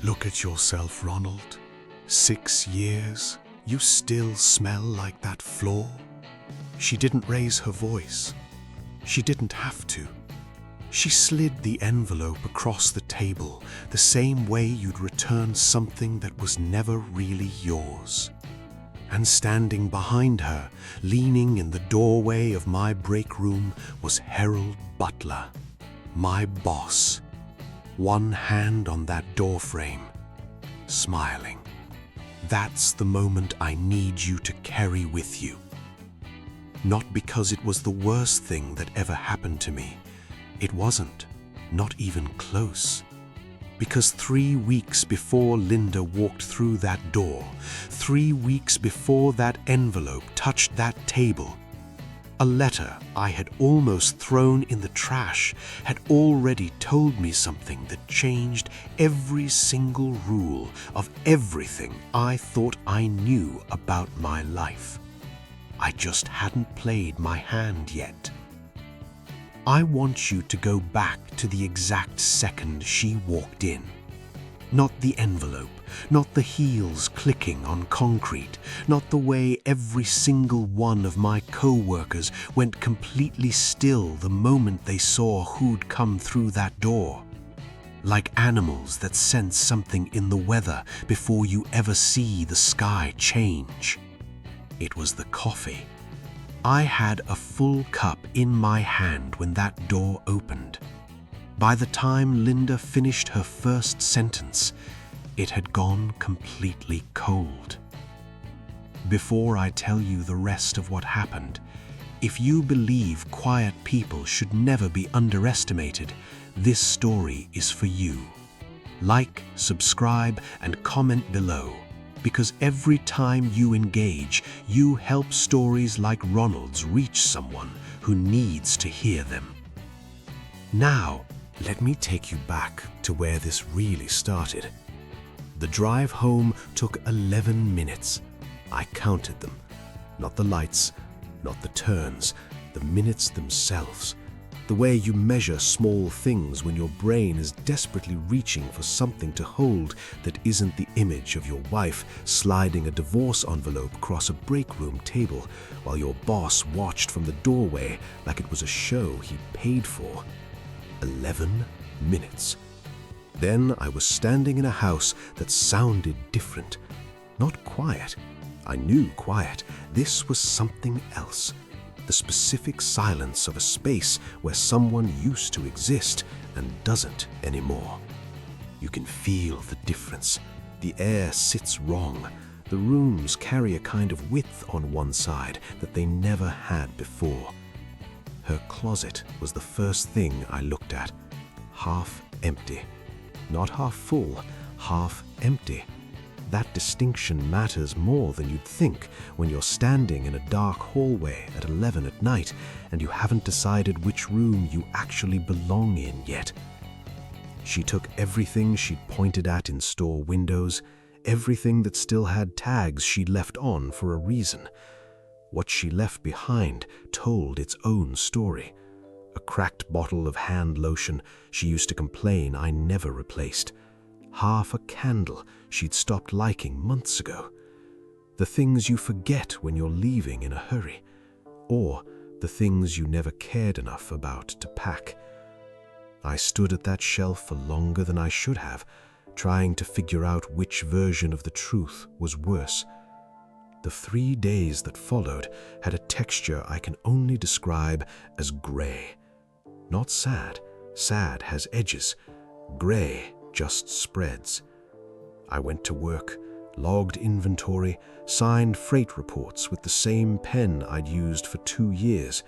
Look at yourself, Ronald. 6 years, you still smell like that floor? She didn't raise her voice. She didn't have to. She slid the envelope across the table the same way you'd return something that was never really yours. And standing behind her, leaning in the doorway of my break room, was Butler, my boss. One hand on that doorframe, smiling. That's the moment I need you to carry with you. Not because it was the worst thing that ever happened to me. It wasn't, not even close. Because 3 weeks before Linda walked through that door, 3 weeks before that envelope touched that table, a letter I had almost thrown in the trash had already told me something that changed every single rule of everything I thought I knew about my life. I just hadn't played my hand yet. I want you to go back to the exact second she walked in. Not the envelope, not the heels clicking on concrete, not the way every single one of my co-workers went completely still the moment they saw who'd come through that door. Like animals that sense something in the weather before you ever see the sky change. It was the coffee. I had a full cup in my hand when that door opened. By the time Linda finished her first sentence, it had gone completely cold. Before I tell you the rest of what happened, if you believe quiet people should never be underestimated, this story is for you. Like, subscribe, and comment below, because every time you engage, you help stories like Ronald's reach someone who needs to hear them. Now, let me take you back to where this really started. The drive home took 11 minutes. I counted them. Not the lights, not the turns, the minutes themselves. The way you measure small things when your brain is desperately reaching for something to hold that isn't the image of your wife sliding a divorce envelope across a break room table while your boss watched from the doorway like it was a show he paid for. 11 minutes. Then I was standing in a house that sounded different. Not quiet. I knew quiet. This was something else. The specific silence of a space where someone used to exist and doesn't anymore. You can feel the difference. The air sits wrong. The rooms carry a kind of width on one side that they never had before. Her closet was the first thing I looked at. Half empty. Not half full, half empty. That distinction matters more than you'd think when you're standing in a dark hallway at 11 at night and you haven't decided which room you actually belong in yet. She took everything she'd pointed at in store windows, everything that still had tags she'd left on for a reason. What she left behind told its own story. A cracked bottle of hand lotion she used to complain I never replaced. Half a candle she'd stopped liking months ago. The things you forget when you're leaving in a hurry, or the things you never cared enough about to pack. I stood at that shelf for longer than I should have, trying to figure out which version of the truth was worse. The 3 days that followed had a texture I can only describe as gray. Not sad. Sad has edges. Gray just spreads. I went to work, logged inventory, signed freight reports with the same pen I'd used for 2 years,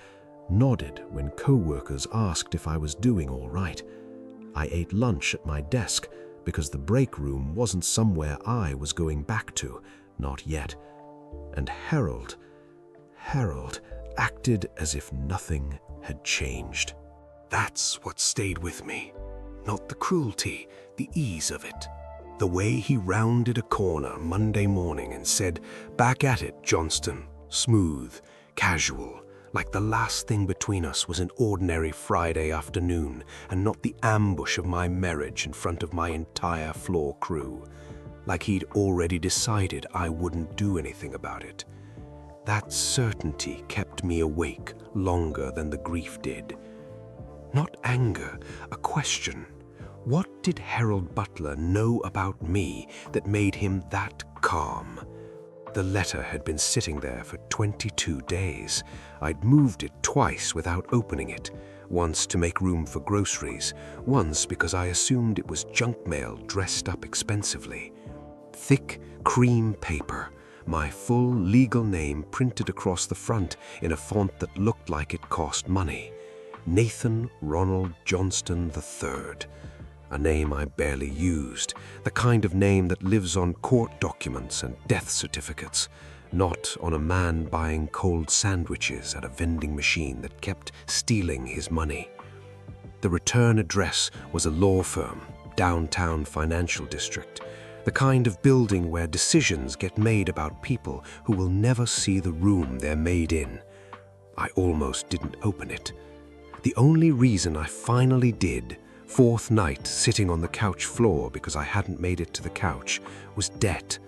nodded when co-workers asked if I was doing all right. I ate lunch at my desk because the break room wasn't somewhere I was going back to, not yet. And Harold acted as if nothing had changed. That's what stayed with me. Not the cruelty, the ease of it. The way he rounded a corner Monday morning and said, "Back at it, Johnston." Smooth, casual, like the last thing between us was an ordinary Friday afternoon and not the ambush of my marriage in front of my entire floor crew, like he'd already decided I wouldn't do anything about it. That certainty kept me awake longer than the grief did. Not anger, a question. What did Harold Butler know about me that made him that calm? The letter had been sitting there for 22 days. I'd moved it twice without opening it, once to make room for groceries, once because I assumed it was junk mail dressed up expensively. Thick cream paper, my full legal name printed across the front in a font that looked like it cost money. Nathan Ronald Johnston III. A name I barely used, the kind of name that lives on court documents and death certificates, not on a man buying cold sandwiches at a vending machine that kept stealing his money. The return address was a law firm, downtown financial district, the kind of building where decisions get made about people who will never see the room they're made in. I almost didn't open it. The only reason I finally did, fourth night sitting on the couch floor because I hadn't made it to the couch, was debt.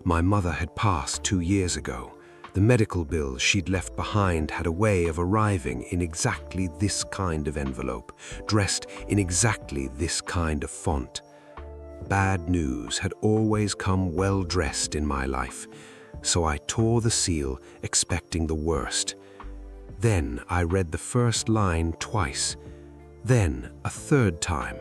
My mother had passed 2 years ago. The medical bills she'd left behind had a way of arriving in exactly this kind of envelope, dressed in exactly this kind of font. Bad news had always come well dressed in my life, so I tore the seal, expecting the worst. Then I read the first line twice, then a third time,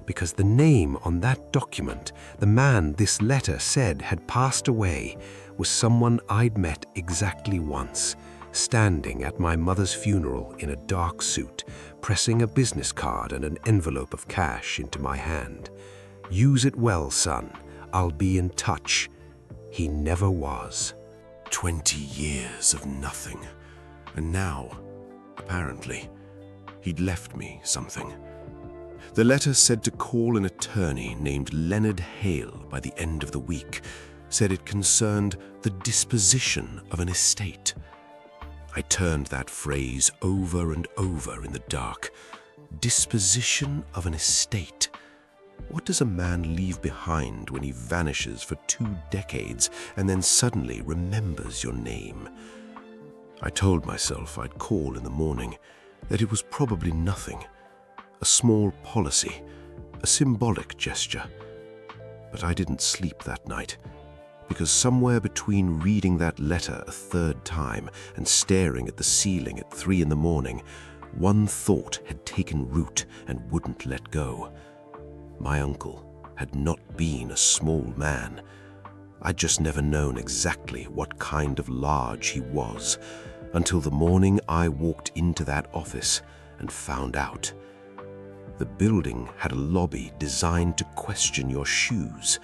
because the name on that document, the man this letter said had passed away, was someone I'd met exactly once, standing at my mother's funeral in a dark suit, pressing a business card and an envelope of cash into my hand. "Use it well, son. I'll be in touch." He never was. 20 years of nothing. And now, apparently, he'd left me something. The letter said to call an attorney named Leonard Hale by the end of the week, said it concerned the disposition of an estate. I turned that phrase over and over in the dark. Disposition of an estate. What does a man leave behind when he vanishes for 2 decades and then suddenly remembers your name? I told myself I'd call in the morning, that it was probably nothing, a small policy, a symbolic gesture. But I didn't sleep that night, because somewhere between reading that letter a third time and staring at the ceiling at 3 in the morning, one thought had taken root and wouldn't let go. My uncle had not been a small man. I'd just never known exactly what kind of large he was, until the morning I walked into that office and found out. The building had a lobby designed to question your shoes.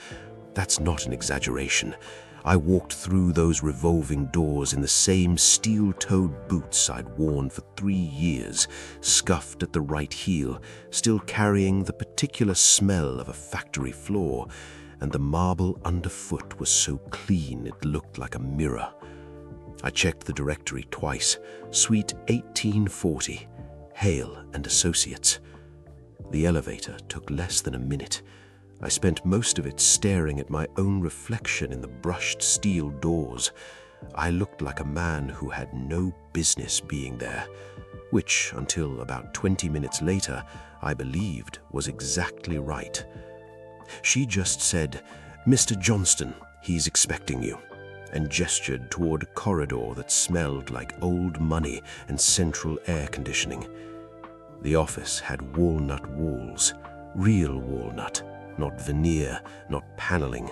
That's not an exaggeration. I walked through those revolving doors in the same steel-toed boots I'd worn for 3 years, scuffed at the right heel, still carrying the particular smell of a factory floor, and the marble underfoot was so clean it looked like a mirror. I checked the directory twice. Suite 1840, Hale and Associates. The elevator took less than a minute. I spent most of it staring at my own reflection in the brushed steel doors. I looked like a man who had no business being there, which, until about 20 minutes later, I believed was exactly right. She just said, "Mr. Johnston, he's expecting you," and gestured toward a corridor that smelled like old money and central air conditioning. The office had walnut walls, real walnut, not veneer, not paneling,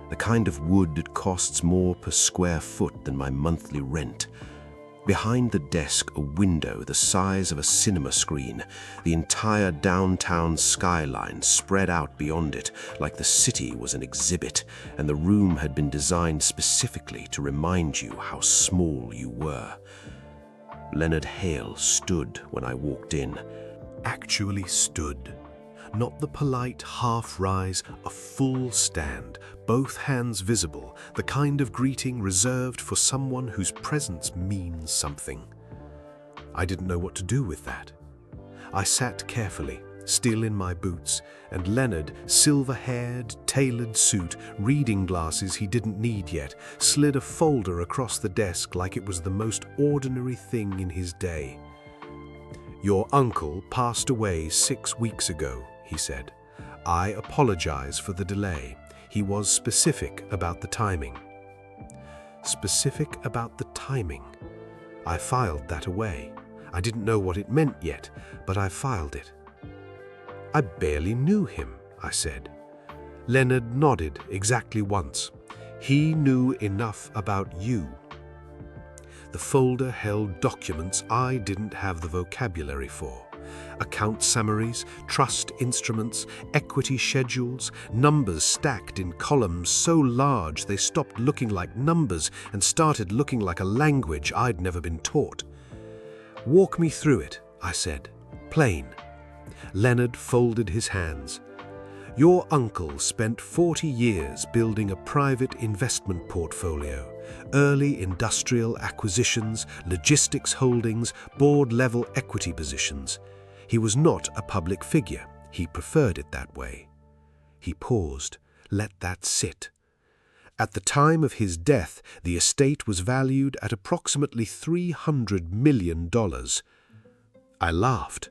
the kind of wood that costs more per square foot than my monthly rent. Behind the desk, a window the size of a cinema screen, the entire downtown skyline spread out beyond it like the city was an exhibit, and the room had been designed specifically to remind you how small you were. Leonard Hale stood when I walked in. Actually stood. Not the polite half-rise, a full stand, both hands visible, the kind of greeting reserved for someone whose presence means something. I didn't know what to do with that. I sat carefully, still in my boots, and Leonard, silver-haired, tailored suit, reading glasses he didn't need yet, slid a folder across the desk like it was the most ordinary thing in his day. "Your uncle passed away 6 weeks ago," he said. "I apologize for the delay. He was specific about the timing." Specific about the timing. I filed that away. I didn't know what it meant yet, but I filed it. "I barely knew him," I said. Leonard nodded exactly once. "He knew enough about you." The folder held documents I didn't have the vocabulary for. Account summaries, trust instruments, equity schedules, numbers stacked in columns so large they stopped looking like numbers and started looking like a language I'd never been taught. "Walk me through it," I said. "Plain." Leonard folded his hands. "Your uncle spent 40 years building a private investment portfolio, early industrial acquisitions, logistics holdings, board-level equity positions. He was not a public figure. He preferred it that way." He paused. Let that sit. At the time of his death, the estate was valued at approximately $300 million. I laughed.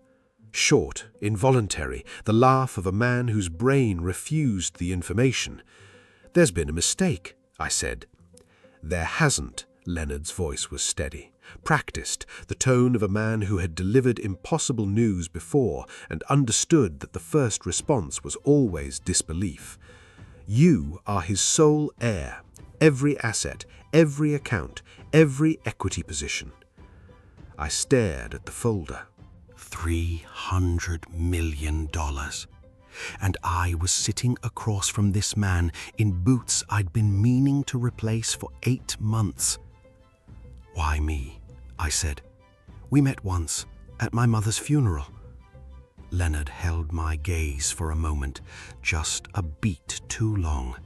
Short, involuntary, the laugh of a man whose brain refused the information. "There's been a mistake," I said. "There hasn't." Leonard's voice was steady, practiced, the tone of a man who had delivered impossible news before and understood that the first response was always disbelief. "You are his sole heir. Every asset, every account, every equity position." I stared at the folder. $300 million. And I was sitting across from this man in boots I'd been meaning to replace for 8 months. "Why me?" I said. "We met once, at my mother's funeral." Leonard held my gaze for a moment, just a beat too long.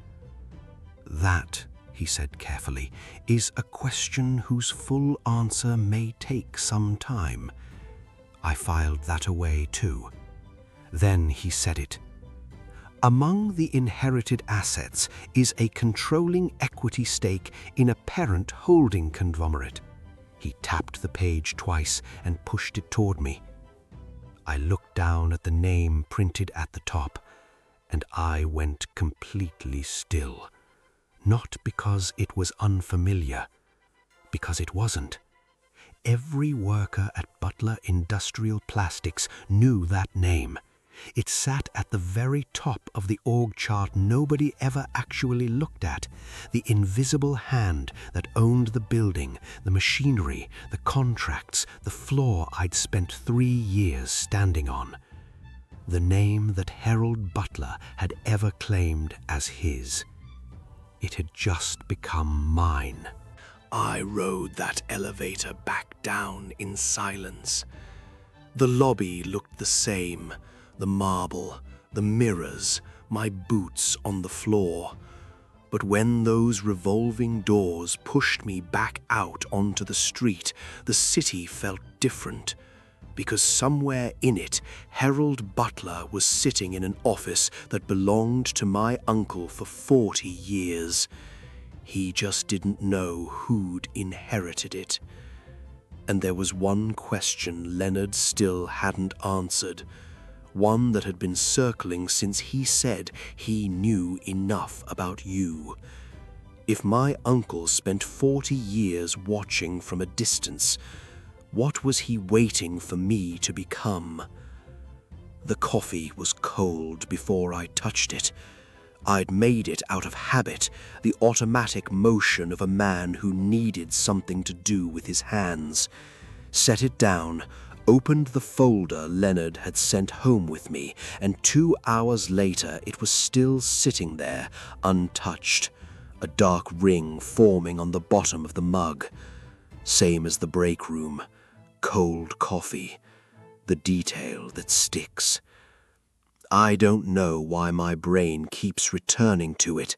"That," he said carefully, "is a question whose full answer may take some time." I filed that away too. Then he said it. "Among the inherited assets is a controlling equity stake in a parent holding conglomerate." He tapped the page twice and pushed it toward me. I looked down at the name printed at the top, and I went completely still. Not because it was unfamiliar, because it wasn't. Every worker at Butler Industrial Plastics knew that name. It sat at the very top of the org chart nobody ever actually looked at, the invisible hand that owned the building, the machinery, the contracts, the floor I'd spent 3 years standing on. The name that Harold Butler had ever claimed as his. It had just become mine. I rode that elevator back down in silence. The lobby looked the same. The marble, the mirrors, my boots on the floor. But when those revolving doors pushed me back out onto the street, the city felt different. Because somewhere in it, Harold Butler was sitting in an office that belonged to my uncle for 40 years. He just didn't know who'd inherited it. And there was one question Leonard still hadn't answered. One that had been circling since he said he knew enough about you. If my uncle spent 40 years watching from a distance, what was he waiting for me to become? The coffee was cold before I touched it. I'd made it out of habit, the automatic motion of a man who needed something to do with his hands. Set it down, opened the folder Leonard had sent home with me, and 2 hours later it was still sitting there, untouched, a dark ring forming on the bottom of the mug. Same as the break room, cold coffee, the detail that sticks. I don't know why my brain keeps returning to it,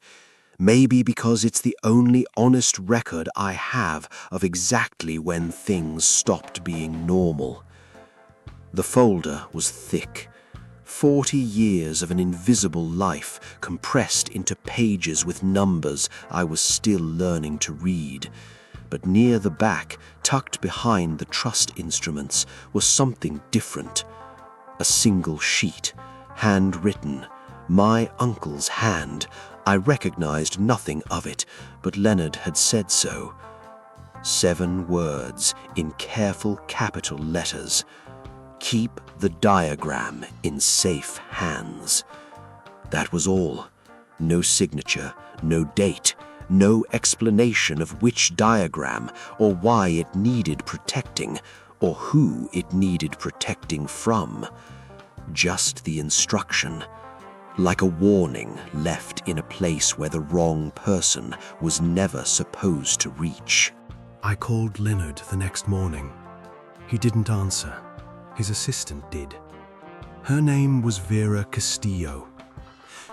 Maybe because it's the only honest record I have of exactly when things stopped being normal. The folder was thick. 40 years of an invisible life compressed into pages with numbers I was still learning to read. But near the back, tucked behind the trust instruments, was something different. A single sheet, handwritten, my uncle's hand. I recognized nothing of it, but Leonard had said so. 7 words in careful capital letters. Keep the diagram in safe hands. That was all. No signature, no date, no explanation of which diagram or why it needed protecting or who it needed protecting from. Just the instruction, like a warning left in a place where the wrong person was never supposed to reach. I called Leonard the next morning. He didn't answer. His assistant did. Her name was Vera Castillo.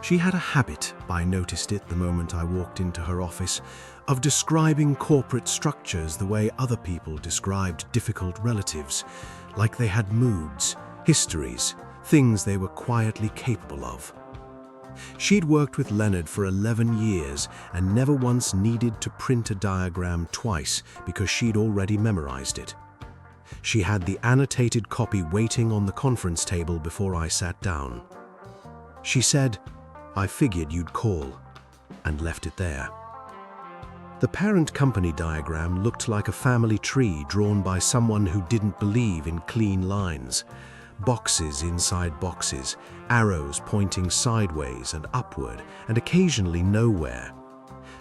She had a habit, I noticed it the moment I walked into her office, of describing corporate structures the way other people described difficult relatives, like they had moods, histories, things they were quietly capable of. She'd worked with Leonard for 11 years and never once needed to print a diagram twice because she'd already memorized it. She had the annotated copy waiting on the conference table before I sat down. She said, "I figured you'd call," and left it there. The parent company diagram looked like a family tree drawn by someone who didn't believe in clean lines. Boxes inside boxes, arrows pointing sideways and upward, and occasionally nowhere.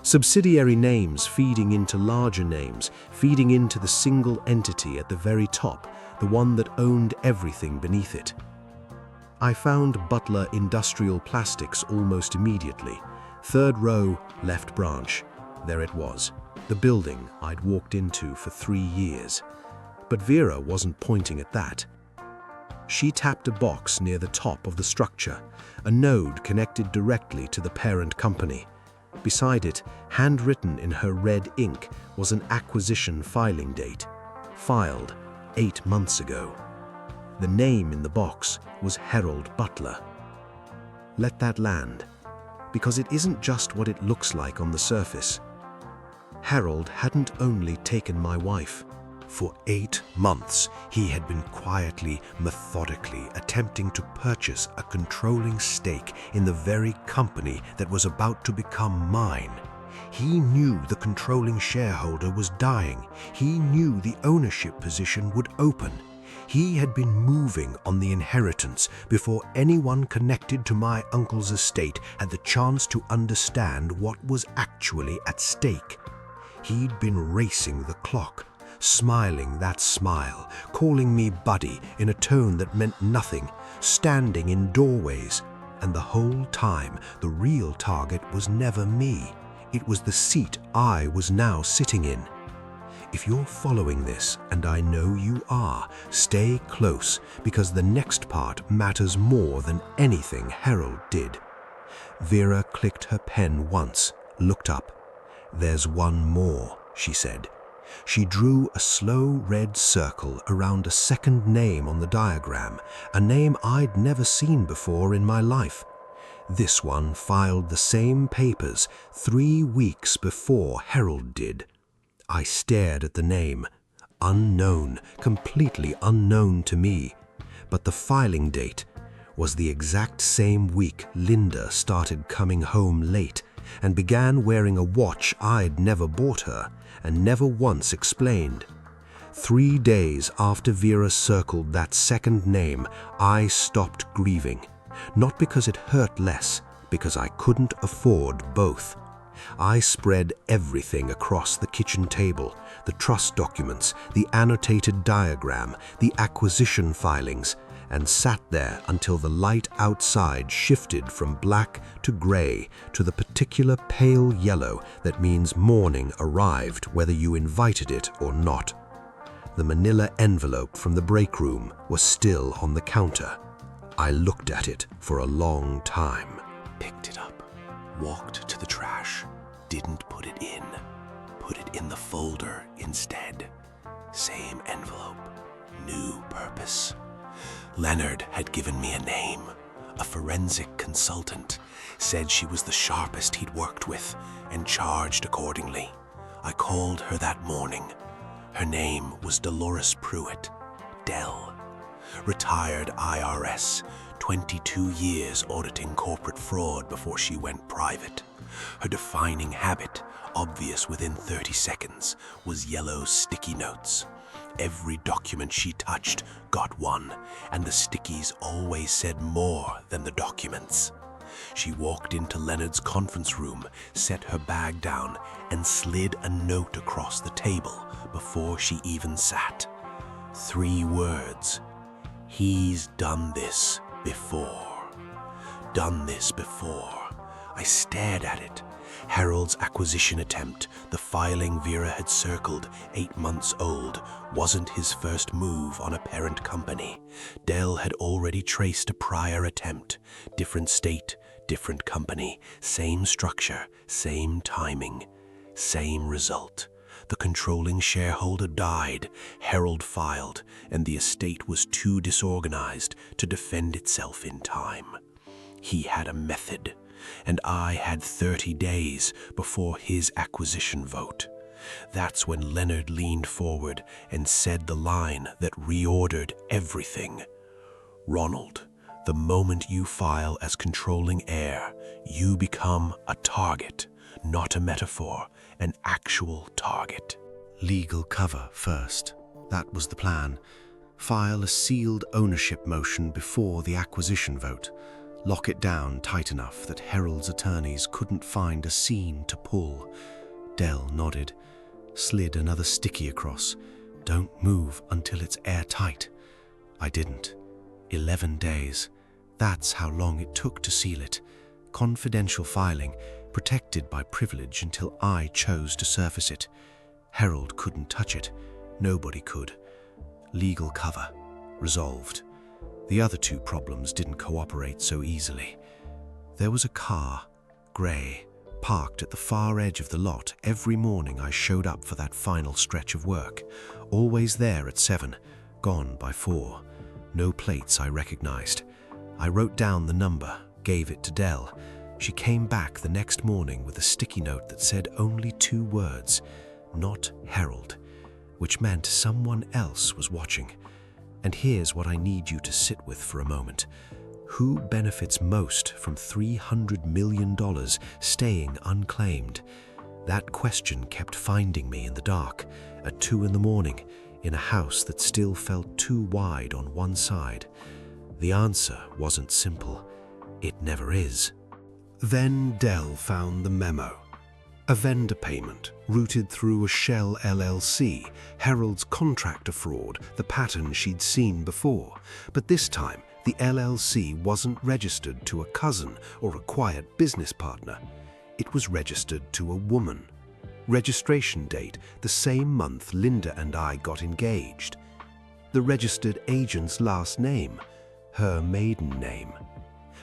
Subsidiary names feeding into larger names, feeding into the single entity at the very top, the one that owned everything beneath it. I found Butler Industrial Plastics almost immediately. 3rd row, left branch. There it was, the building I'd walked into for 3 years. But Vera wasn't pointing at that. She tapped a box near the top of the structure, a node connected directly to the parent company. Beside it, handwritten in her red ink, was an acquisition filing date, filed 8 months ago. The name in the box was Harold Butler. Let that land, because it isn't just what it looks like on the surface. Harold hadn't only taken my wife. For 8 months, he had been quietly, methodically attempting to purchase a controlling stake in the very company that was about to become mine. He knew the controlling shareholder was dying. He knew the ownership position would open. He had been moving on the inheritance before anyone connected to my uncle's estate had the chance to understand what was actually at stake. He'd been racing the clock, smiling that smile, calling me buddy in a tone that meant nothing, standing in doorways. And the whole time, the real target was never me. It was the seat I was now sitting in. If you're following this, and I know you are, stay close, because the next part matters more than anything Harold did. Vera clicked her pen once, looked up. "There's one more," she said. She drew a slow red circle around a second name on the diagram, a name I'd never seen before in my life. This one filed the same papers 3 weeks before Harold did. I stared at the name. Unknown, completely unknown to me. But the filing date was the exact same week Linda started coming home late and began wearing a watch I'd never bought her and never once explained. 3 days after Vera circled that second name, I stopped grieving. Not because it hurt less, because I couldn't afford both. I spread everything across the kitchen table, the trust documents, the annotated diagram, the acquisition filings, and sat there until the light outside shifted from black to gray to the particular pale yellow that means morning arrived whether you invited it or not. The manila envelope from the break room was still on the counter. I looked at it for a long time. Picked it up, walked to the trash, didn't put it in. Put it in the folder instead. Same envelope, new purpose. Leonard had given me a name. A forensic consultant, said she was the sharpest he'd worked with, and charged accordingly. I called her that morning. Her name was Dolores Pruitt, Dell. Retired IRS, 22 years auditing corporate fraud before she went private. Her defining habit, obvious within 30 seconds, was yellow sticky notes. Every document she touched got one, and the stickies always said more than the documents. She walked into Leonard's conference room, set her bag down, and slid a note across the table before she even sat. 3 words. He's done this before. Done this before. I stared at it. Harold's acquisition attempt, the filing Vera had circled, 8 months old, wasn't his first move on a parent company. Dell had already traced a prior attempt. Different state, different company, same structure, same timing, same result. The controlling shareholder died, Harold filed, and the estate was too disorganized to defend itself in time. He had a method, and I had 30 days before his acquisition vote. That's when Leonard leaned forward and said the line that reordered everything. Ronald, the moment you file as controlling heir, you become a target, not a metaphor, an actual target. Legal cover first. That was the plan. File a sealed ownership motion before the acquisition vote. Lock it down tight enough that Harold's attorneys couldn't find a scene to pull. Dell nodded, slid another sticky across. Don't move until it's airtight. I didn't. 11 days. That's how long it took to seal it. Confidential filing, protected by privilege until I chose to surface it. Harold couldn't touch it. Nobody could. Legal cover. Resolved. The other 2 problems didn't cooperate so easily. There was a car, grey, parked at the far edge of the lot every morning I showed up for that final stretch of work. Always there at 7, gone by 4. No plates I recognized. I wrote down the number, gave it to Dell. She came back the next morning with a sticky note that said only 2 words, not Harold, which meant someone else was watching. And here's what I need you to sit with for a moment. Who benefits most from $300 million staying unclaimed? That question kept finding me in the dark, at 2 in the morning, in a house that still felt too wide on one side. The answer wasn't simple. It never is. Then Dell found the memo. A vendor payment routed through a shell LLC, Harold's contractor fraud, the pattern she'd seen before. But this time, the LLC wasn't registered to a cousin or a quiet business partner. It was registered to a woman. Registration date, the same month Linda and I got engaged. The registered agent's last name, her maiden name.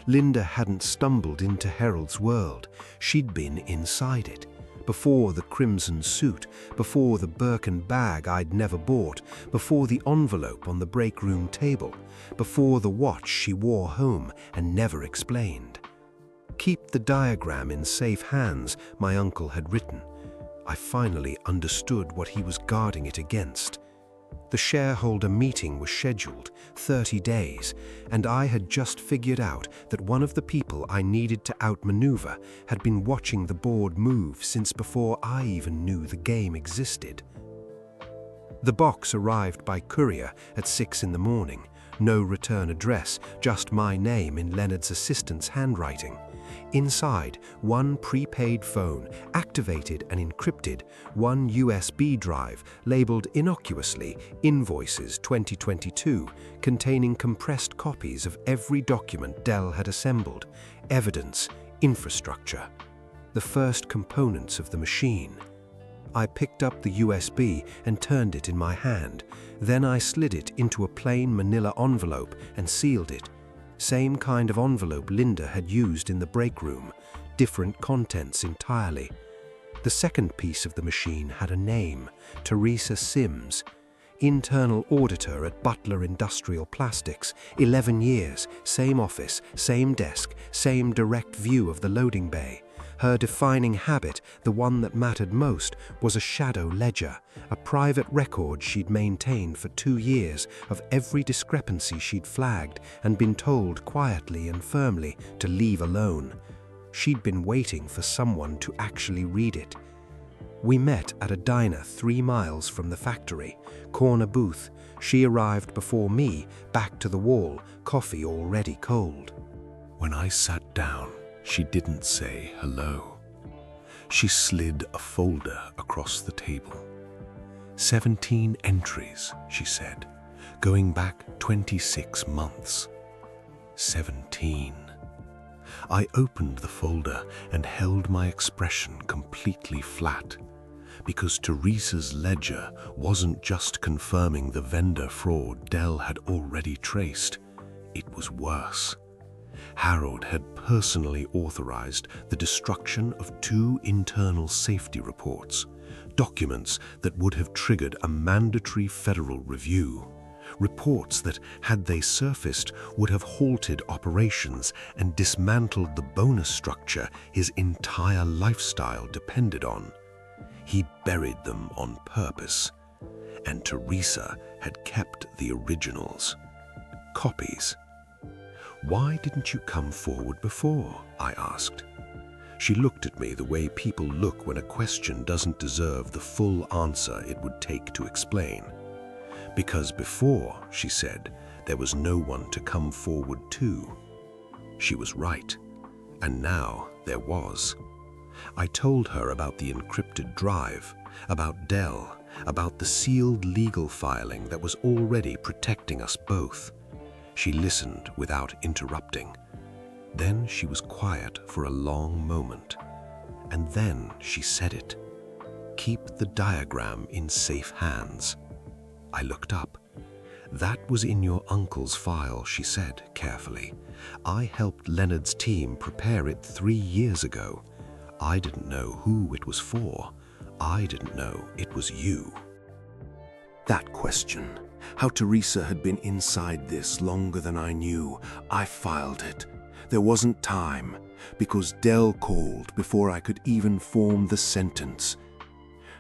Linda hadn't stumbled into Harold's world. She'd been inside it. Before the crimson suit, before the Birkin bag I'd never bought, before the envelope on the break room table, before the watch she wore home and never explained. Keep the diagram in safe hands, my uncle had written. I finally understood what he was guarding it against. The shareholder meeting was scheduled, 30 days, and I had just figured out that one of the people I needed to outmaneuver had been watching the board move since before I even knew the game existed. The box arrived by courier at 6 in the morning. No return address, just my name in Leonard's assistant's handwriting. Inside, one prepaid phone, activated and encrypted, one USB drive labeled innocuously Invoices 2022, containing compressed copies of every document Dell had assembled, evidence, infrastructure, the first components of the machine. I picked up the USB and turned it in my hand. Then I slid it into a plain manila envelope and sealed it. Same kind of envelope Linda had used in the break room, different contents entirely. The second piece of the machine had a name, Teresa Sims, internal auditor at Butler Industrial Plastics, 11 years, same office, same desk, same direct view of the loading bay. Her defining habit, the one that mattered most, was a shadow ledger, a private record she'd maintained for 2 years of every discrepancy she'd flagged and been told quietly and firmly to leave alone. She'd been waiting for someone to actually read it. We met at a diner 3 miles from the factory, corner booth. She arrived before me, back to the wall, coffee already cold. When I sat down, she didn't say hello. She slid a folder across the table. 17 entries, she said, going back 26 months. 17. I opened the folder and held my expression completely flat, because Teresa's ledger wasn't just confirming the vendor fraud Dell had already traced. It was worse. Harold had personally authorized the destruction of 2 internal safety reports, documents that would have triggered a mandatory federal review. Reports that, had they surfaced, would have halted operations and dismantled the bonus structure his entire lifestyle depended on. He'd buried them on purpose, and Teresa had kept the originals. Copies. "Why didn't you come forward before?" I asked. She looked at me the way people look when a question doesn't deserve the full answer it would take to explain. "Because before," she said, "there was no one to come forward to." She was right, and now there was. I told her about the encrypted drive, about Dell, about the sealed legal filing that was already protecting us both. She listened without interrupting. Then she was quiet for a long moment, and then she said it. "Keep the diagram in safe hands." I looked up. "That was in your uncle's file," she said carefully. "I helped Leonard's team prepare it 3 years ago. I didn't know who it was for. I didn't know it was you." That question, how Teresa had been inside this longer than I knew, I filed it. There wasn't time, because Dell called before I could even form the sentence.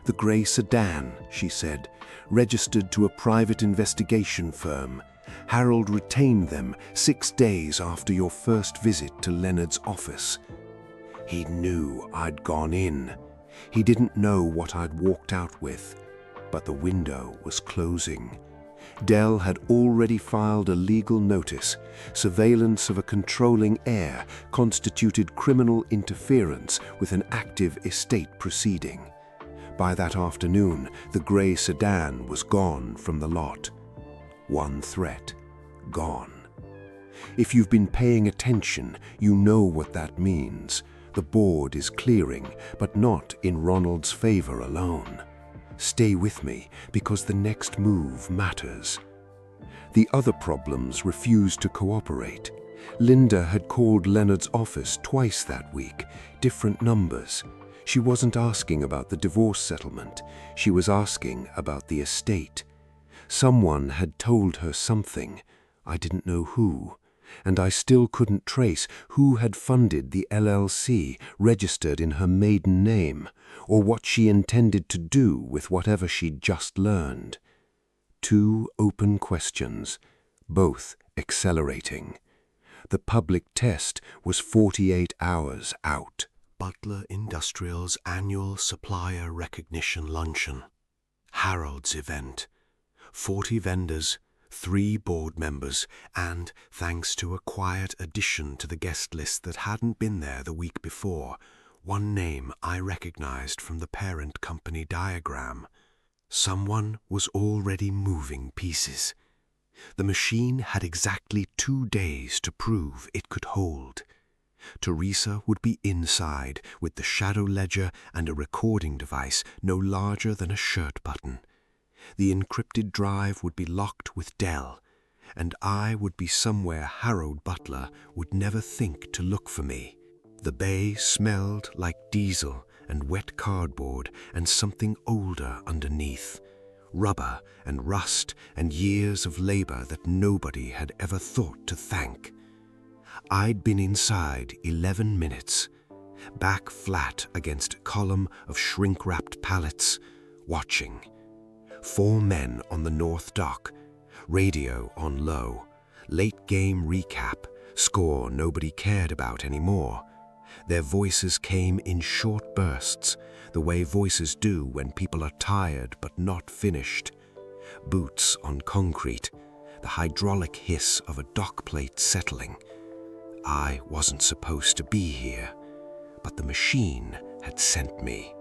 "The grey sedan," she said, "registered to a private investigation firm. Harold retained them 6 days after your first visit to Leonard's office. He knew I'd gone in. He didn't know what I'd walked out with, but the window was closing. Dell had already filed a legal notice. Surveillance of a controlling heir constituted criminal interference with an active estate proceeding. By that afternoon, the grey sedan was gone from the lot. One threat, gone. If you've been paying attention, you know what that means. The board is clearing, but not in Ronald's favor alone. Stay with me, because the next move matters. The other problems refused to cooperate. Linda had called Leonard's office twice that week, different numbers. She wasn't asking about the divorce settlement. She was asking about the estate. Someone had told her something. I didn't know who. And I still couldn't trace who had funded the LLC registered in her maiden name, or what she intended to do with whatever she'd just learned. 2 open questions, both accelerating. The public test was 48 hours out. Butler Industrial's annual supplier recognition luncheon. Harold's event. 40 vendors, 3 board members, and, thanks to a quiet addition to the guest list that hadn't been there the week before, one name I recognized from the parent company diagram. Someone was already moving pieces. The machine had exactly 2 days to prove it could hold. Teresa would be inside with the shadow ledger and a recording device no larger than a shirt button. The encrypted drive would be locked with Dell, and I would be somewhere Harold Butler would never think to look for me. The bay smelled like diesel and wet cardboard and something older underneath. Rubber and rust and years of labor that nobody had ever thought to thank. I'd been inside 11 minutes, back flat against a column of shrink-wrapped pallets, watching. 4 men on the north dock, radio on low, late game recap, score nobody cared about anymore. Their voices came in short bursts, the way voices do when people are tired but not finished. Boots on concrete, the hydraulic hiss of a dock plate settling. I wasn't supposed to be here, but the machine had sent me.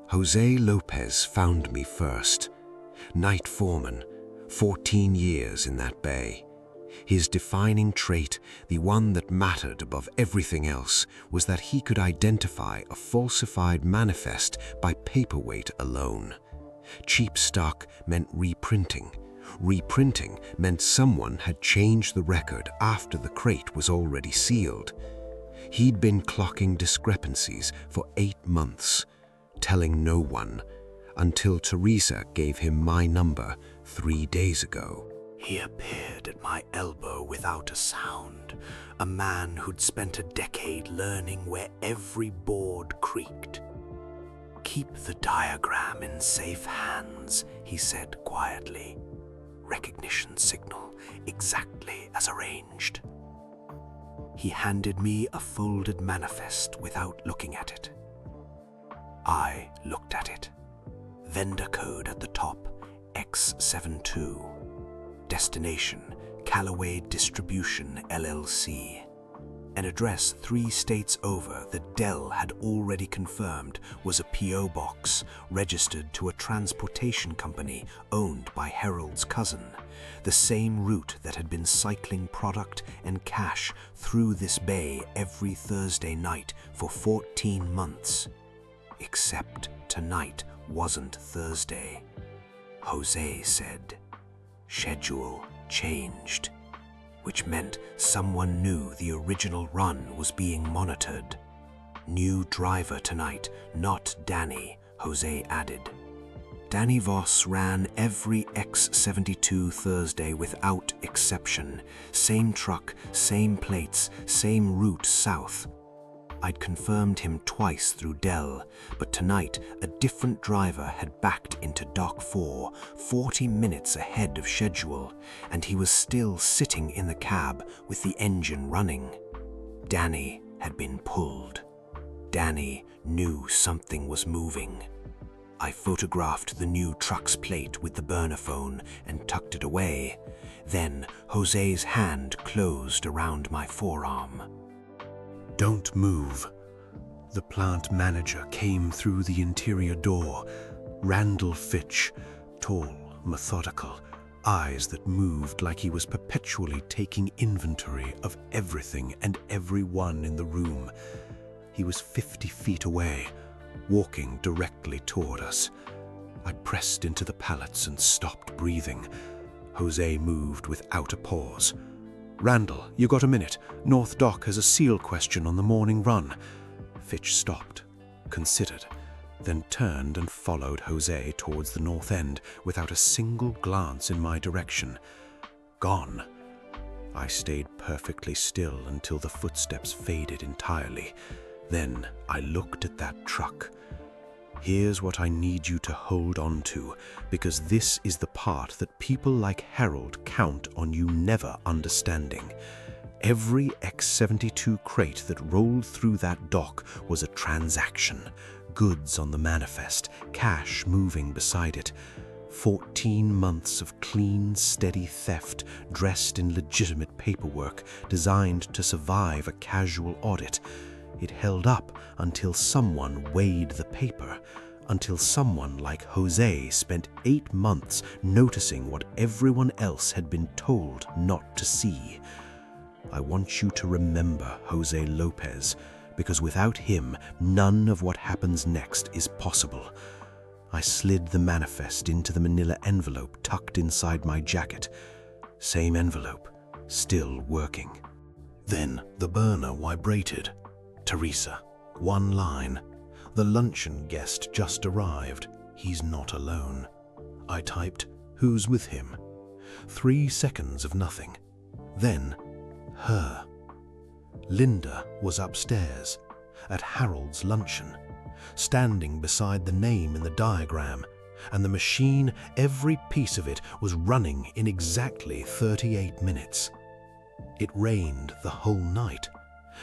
Jose Lopez found me first. Night foreman, 14 years in that bay. His defining trait, the one that mattered above everything else, was that he could identify a falsified manifest by paperweight alone. Cheap stock meant reprinting. Reprinting meant someone had changed the record after the crate was already sealed. He'd been clocking discrepancies for 8 months, telling no one, until Teresa gave him my number 3 days ago. He appeared at my elbow without a sound, a man who'd spent a decade learning where every board creaked. "Keep the diagram in safe hands," he said quietly. "Recognition signal, exactly as arranged." He handed me a folded manifest without looking at it. I looked at it. Vendor code at the top, X72. Destination, Callaway Distribution, LLC. An address 3 states over that Dell had already confirmed was a P.O. box registered to a transportation company owned by Harold's cousin, the same route that had been cycling product and cash through this bay every Thursday night for 14 months. Except tonight wasn't Thursday. Jose said. Schedule changed, which meant someone knew the original run was being monitored. New driver tonight, not Danny, Jose added. Danny Voss ran every X72 Thursday without exception. Same truck, same plates, same route south. I'd confirmed him twice through Dell, but tonight a different driver had backed into Dock 4, 40 minutes ahead of schedule, and he was still sitting in the cab with the engine running. Danny had been pulled. Danny knew something was moving. I photographed the new truck's plate with the burner phone and tucked it away. Then Jose's hand closed around my forearm. "Don't move." The plant manager came through the interior door. Randall Fitch, tall, methodical, eyes that moved like he was perpetually taking inventory of everything and everyone in the room. He was 50 feet away, walking directly toward us. I pressed into the pallets and stopped breathing. Jose moved without a pause. "Randall, you got a minute? North Dock has a seal question on the morning run." Fitch stopped, considered, then turned and followed Jose towards the north end without a single glance in my direction. Gone. I stayed perfectly still until the footsteps faded entirely. Then I looked at that truck. Here's what I need you to hold on to, because this is the part that people like Harold count on you never understanding. Every X72 crate that rolled through that dock was a transaction. Goods on the manifest, cash moving beside it. 14 months of clean, steady theft dressed in legitimate paperwork designed to survive a casual audit. It held up until someone weighed the paper, until someone like Jose spent 8 months noticing what everyone else had been told not to see. I want you to remember Jose Lopez, because without him, none of what happens next is possible. I slid the manifest into the manila envelope tucked inside my jacket. Same envelope, still working. Then the burner vibrated. Teresa, one line. The luncheon guest just arrived. He's not alone. I typed, "Who's with him?" 3 seconds of nothing. Then, her. Linda was upstairs, at Harold's luncheon, standing beside the name in the diagram, and the machine, every piece of it, was running in exactly 38 minutes. It rained the whole night,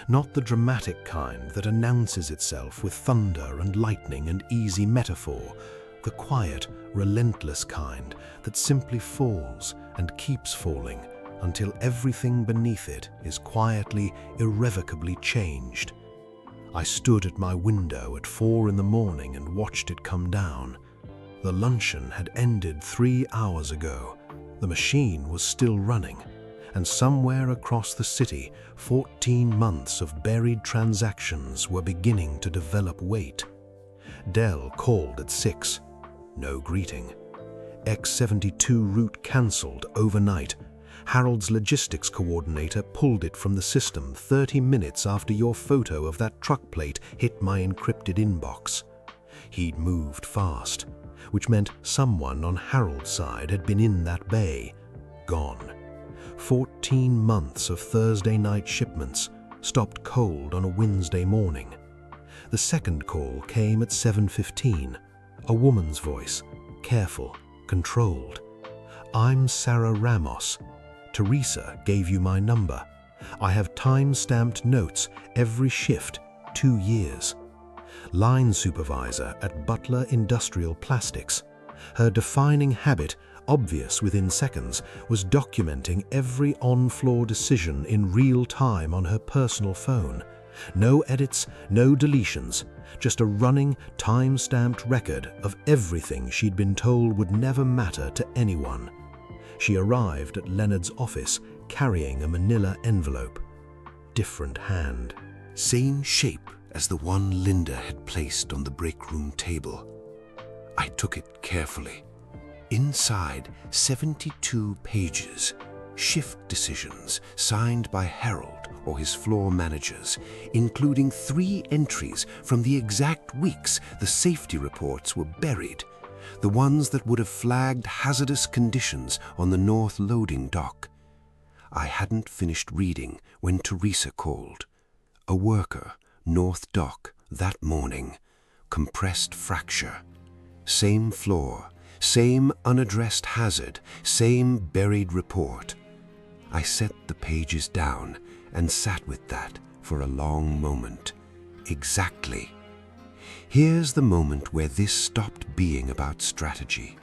not the dramatic kind that announces itself with thunder and lightning and easy metaphor, the quiet, relentless kind that simply falls and keeps falling until everything beneath it is quietly, irrevocably changed. I stood at my window at 4 in the morning and watched it come down. The luncheon had ended 3 hours ago. The machine was still running, and somewhere across the city, 14 months of buried transactions were beginning to develop weight. Dell called at 6. No greeting. X72 route cancelled overnight. Harold's logistics coordinator pulled it from the system 30 minutes after your photo of that truck plate hit my encrypted inbox. He'd moved fast, which meant someone on Harold's side had been in that bay. Gone. 14 months of Thursday night shipments stopped cold on a Wednesday morning. The second call came at 7:15. A woman's voice, careful, controlled. "I'm Sarah Ramos. Teresa gave you my number. I have time-stamped notes every shift, 2 years. Line supervisor at Butler Industrial Plastics. Her defining habit, obvious within seconds, was documenting every on-floor decision in real time on her personal phone. No edits, no deletions, just a running, time-stamped record of everything she'd been told would never matter to anyone. She arrived at Leonard's office carrying a manila envelope. Different hand. Same shape as the one Linda had placed on the break room table. I took it carefully. Inside, 72 pages, shift decisions signed by Harold or his floor managers, including 3 entries from the exact weeks the safety reports were buried, the ones that would have flagged hazardous conditions on the north loading dock. I hadn't finished reading when Teresa called. A worker, north dock, that morning. Compressed fracture. Same floor, same unaddressed hazard, same buried report. I set the pages down and sat with that for a long moment. Exactly. Here's the moment where this stopped being about strategy.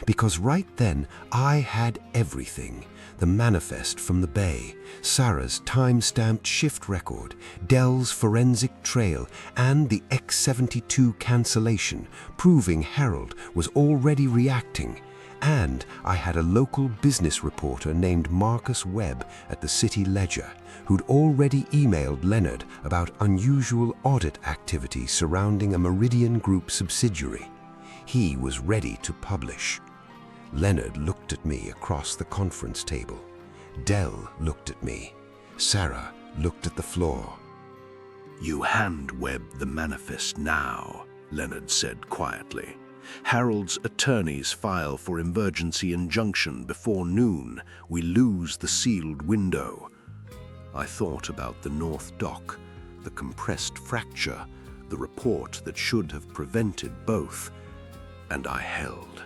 Because right then I had everything. The manifest from the bay, Sarah's time-stamped shift record, Dell's forensic trail, and the X72 cancellation, proving Harold was already reacting. And I had a local business reporter named Marcus Webb at the City Ledger, who'd already emailed Leonard about unusual audit activity surrounding a Meridian Group subsidiary. He was ready to publish. Leonard looked at me across the conference table. Dell looked at me. Sarah looked at the floor. "You hand-web the manifest now," Leonard said quietly. "Harold's attorneys file for emergency injunction before noon. We lose the sealed window." I thought about the north dock, the compressed fracture, the report that should have prevented both, and I held.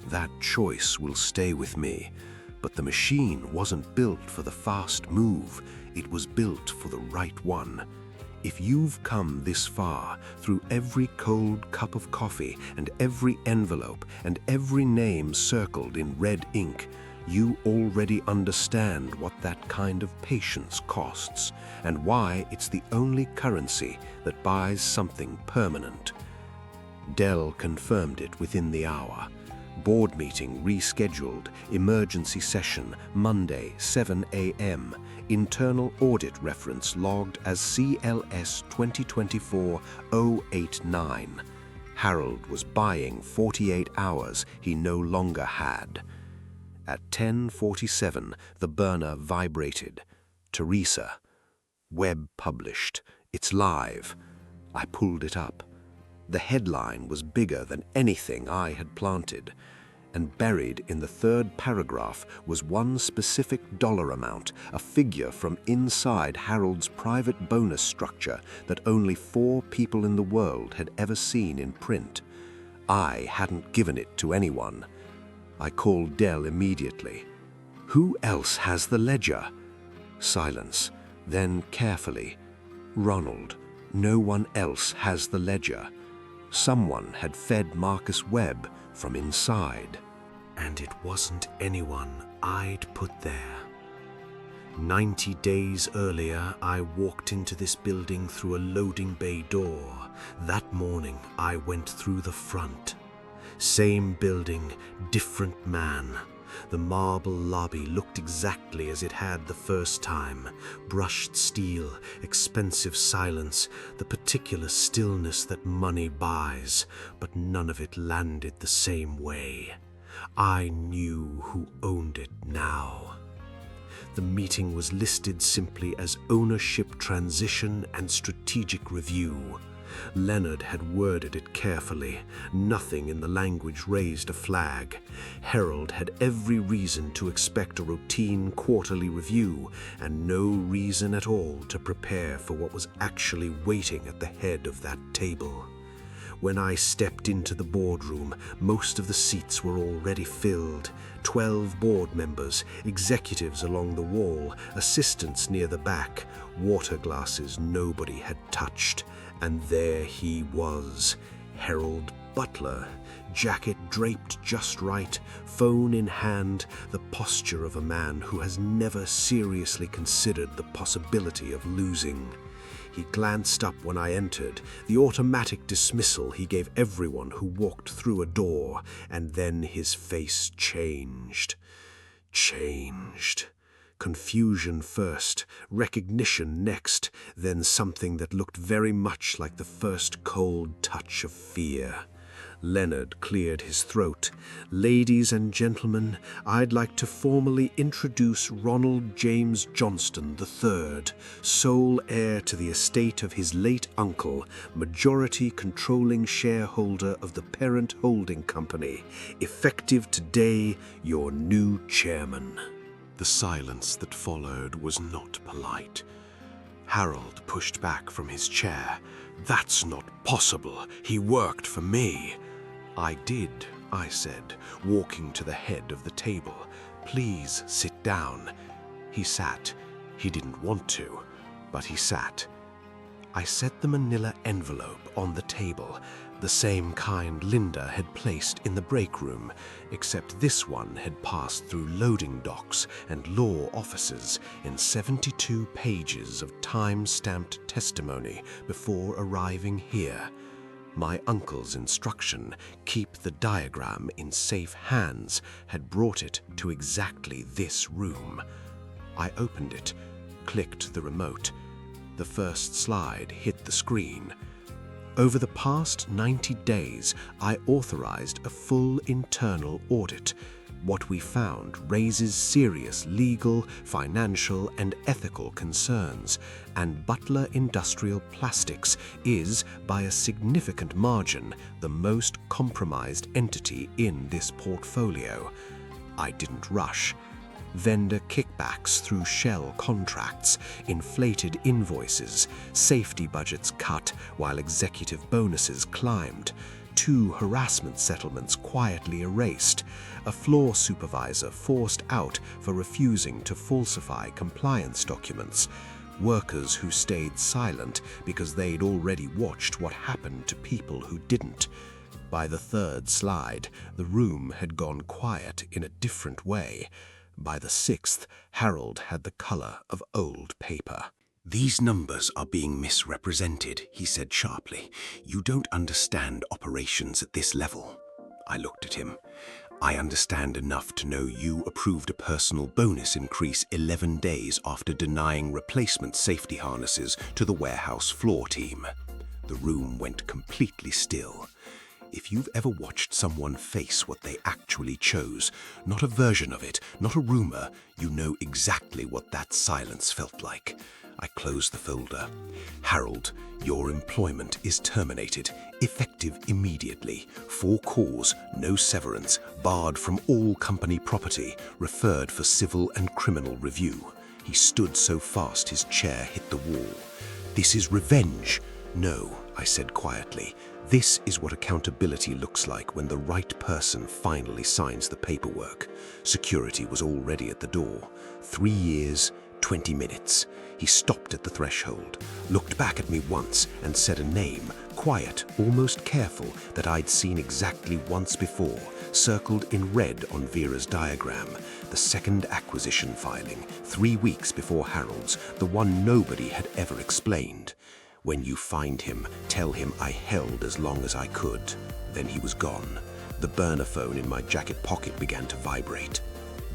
That choice will stay with me, but the machine wasn't built for the fast move. It was built for the right one. If you've come this far, through every cold cup of coffee and every envelope and every name circled in red ink, you already understand what that kind of patience costs and why it's the only currency that buys something permanent. Dell confirmed it within the hour. Board meeting rescheduled, emergency session, Monday, 7 a.m. Internal audit reference logged as CLS 2024-089. Harold was buying 48 hours he no longer had. At 10:47, the burner vibrated. Teresa. Web published. It's live. I pulled it up. The headline was bigger than anything I had planted, and buried in the third paragraph was one specific dollar amount, a figure from inside Harold's private bonus structure that only 4 people in the world had ever seen in print. I hadn't given it to anyone. I called Dell immediately. "Who else has the ledger?" Silence. Then carefully. "Ronald, no one else has the ledger. Someone had fed Marcus Webb from inside." And it wasn't anyone I'd put there. 90 days earlier, I walked into this building through a loading bay door. That morning, I went through the front. Same building, different man. The marble lobby looked exactly as it had the first time. Brushed steel, expensive silence, the particular stillness that money buys, but none of it landed the same way. I knew who owned it now. The meeting was listed simply as Ownership Transition and Strategic Review. Leonard had worded it carefully. Nothing in the language raised a flag. Harold had every reason to expect a routine quarterly review, and no reason at all to prepare for what was actually waiting at the head of that table. When I stepped into the boardroom, most of the seats were already filled. 12 board members, executives along the wall, assistants near the back, water glasses nobody had touched. And there he was, Harold Butler, jacket draped just right, phone in hand, the posture of a man who has never seriously considered the possibility of losing. He glanced up when I entered, the automatic dismissal he gave everyone who walked through a door, and then his face changed. Confusion first, recognition next, then something that looked very much like the first cold touch of fear. Leonard cleared his throat. "Ladies and gentlemen, I'd like to formally introduce Ronald James Johnston III, sole heir to the estate of his late uncle, majority controlling shareholder of the parent holding company. Effective today, your new chairman." The silence that followed was not polite. Harold pushed back from his chair. "That's not possible. He worked for me." "I did," I said, walking to the head of the table. "Please sit down." He sat. He didn't want to, but he sat. I set the manila envelope on the table, the same kind Linda had placed in the break room, except this one had passed through loading docks and law offices in 72 pages of time-stamped testimony before arriving here. My uncle's instruction, "Keep the diagram in safe hands," had brought it to exactly this room. I opened it, clicked the remote. The first slide hit the screen. Over the past 90 days, I authorized a full internal audit. What we found raises serious legal, financial, and ethical concerns, and Butler Industrial Plastics is, by a significant margin, the most compromised entity in this portfolio. I didn't rush. Vendor kickbacks through shell contracts, inflated invoices, safety budgets cut while executive bonuses climbed, 2 harassment settlements quietly erased, a floor supervisor forced out for refusing to falsify compliance documents, workers who stayed silent because they'd already watched what happened to people who didn't. By the third slide, the room had gone quiet in a different way. By the 6th, Harold had the color of old paper. "These numbers are being misrepresented," he said sharply. "You don't understand operations at this level." I looked at him. "I understand enough to know you approved a personal bonus increase 11 days after denying replacement safety harnesses to the warehouse floor team." The room went completely still. If you've ever watched someone face what they actually chose, not a version of it, not a rumor, you know exactly what that silence felt like. I closed the folder. Harold, your employment is terminated, effective immediately. For cause, no severance, barred from all company property, referred for civil and criminal review. He stood so fast his chair hit the wall. This is revenge. No, I said quietly. This is what accountability looks like when the right person finally signs the paperwork. Security was already at the door. 3 years, 20 minutes. He stopped at the threshold, looked back at me once and said a name, quiet, almost careful, that I'd seen exactly once before, circled in red on Vera's diagram. The second acquisition filing, 3 weeks before Harold's, the one nobody had ever explained. When you find him, tell him I held as long as I could. Then he was gone. The burner phone in my jacket pocket began to vibrate.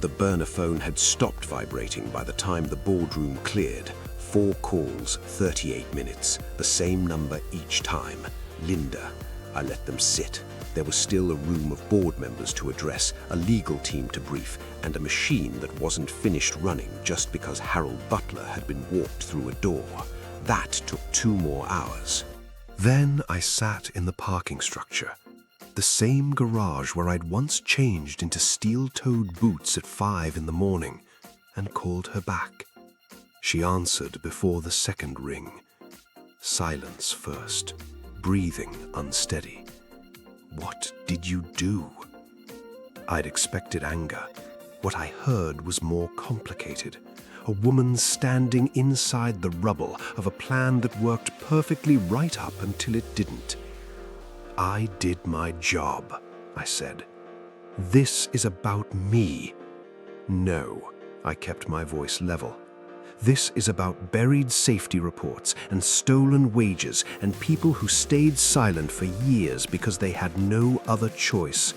The burner phone had stopped vibrating by the time the boardroom cleared. 4 calls, 38 minutes, the same number each time. Linda. I let them sit. There was still a room of board members to address, a legal team to brief, and a machine that wasn't finished running just because Harold Butler had been walked through a door. That took 2 more hours. Then I sat in the parking structure. The same garage where I'd once changed into steel-toed boots at 5 in the morning, and called her back. She answered before the second ring. Silence first, breathing unsteady. What did you do? I'd expected anger. What I heard was more complicated. A woman standing inside the rubble of a plan that worked perfectly right up until it didn't. I did my job, I said. This is about me. No, I kept my voice level. This is about buried safety reports and stolen wages and people who stayed silent for years because they had no other choice.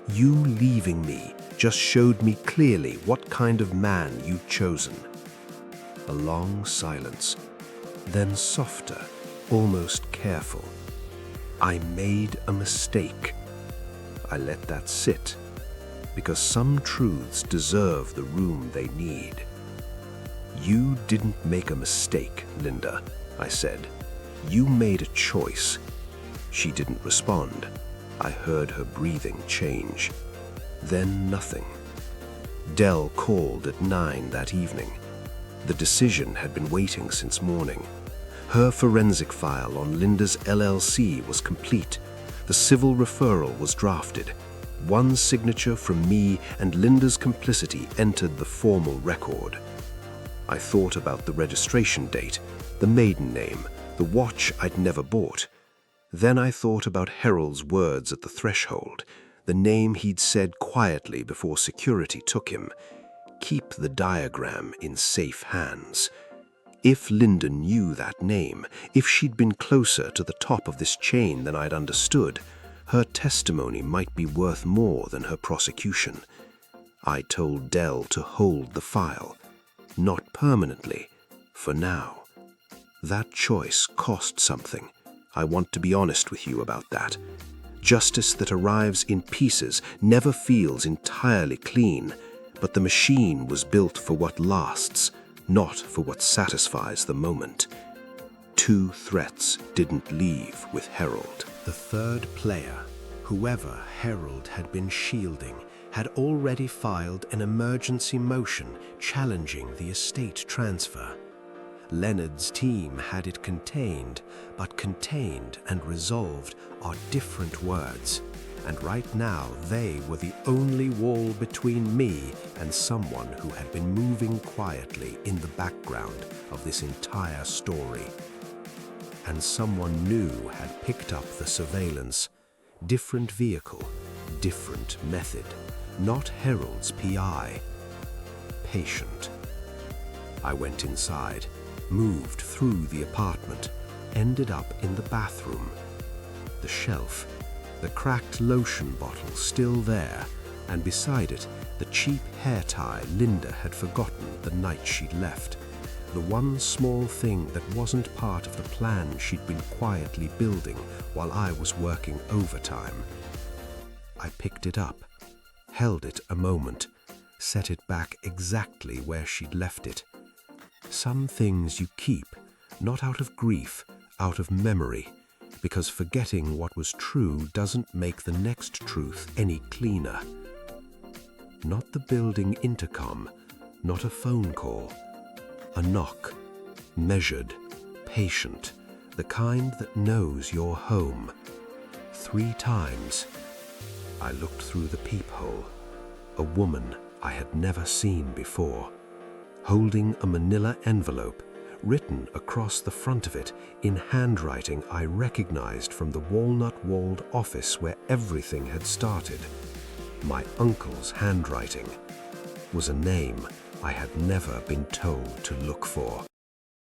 You leaving me just showed me clearly what kind of man you'd chosen. A long silence, then softer, almost careful. I made a mistake. I let that sit, because some truths deserve the room they need. You didn't make a mistake, Linda, I said. You made a choice. She didn't respond. I heard her breathing change. Then nothing. Dell called at 9 that evening. The decision had been waiting since morning. Her forensic file on Linda's LLC was complete. The civil referral was drafted. 1 signature from me and Linda's complicity entered the formal record. I thought about the registration date, the maiden name, the watch I'd never bought. Then I thought about Harold's words at the threshold, the name he'd said quietly before security took him. Keep the diagram in safe hands. If Linda knew that name, if she'd been closer to the top of this chain than I'd understood, her testimony might be worth more than her prosecution. I told Dell to hold the file. Not permanently, for now. That choice cost something. I want to be honest with you about that. Justice that arrives in pieces never feels entirely clean, but the machine was built for what lasts, not for what satisfies the moment. 2 threats didn't leave with Harold. The third player, whoever Harold had been shielding, had already filed an emergency motion challenging the estate transfer. Leonard's team had it contained, but contained and resolved are different words, and right now they were the only wall between me and someone who had been moving quietly in the background of this entire story. And someone new had picked up the surveillance. Different vehicle, different method. Not Harold's PI. Patient. I went inside, moved through the apartment, ended up in the bathroom. The shelf, the cracked lotion bottle still there, and beside it, the cheap hair tie Linda had forgotten the night she'd left. the one small thing that wasn't part of the plan she'd been quietly building while I was working overtime. I picked it up, held it a moment, set it back exactly where she'd left it. Some things you keep, not out of grief, out of memory, because forgetting what was true doesn't make the next truth any cleaner. Not the building intercom, not a phone call. A knock, measured, patient, the kind that knows you're home. 3 times. I looked through the peephole. A woman I had never seen before, holding a manila envelope, written across the front of it in handwriting I recognized from the walnut-walled office where everything had started. My uncle's handwriting was a name I had never been told to look for.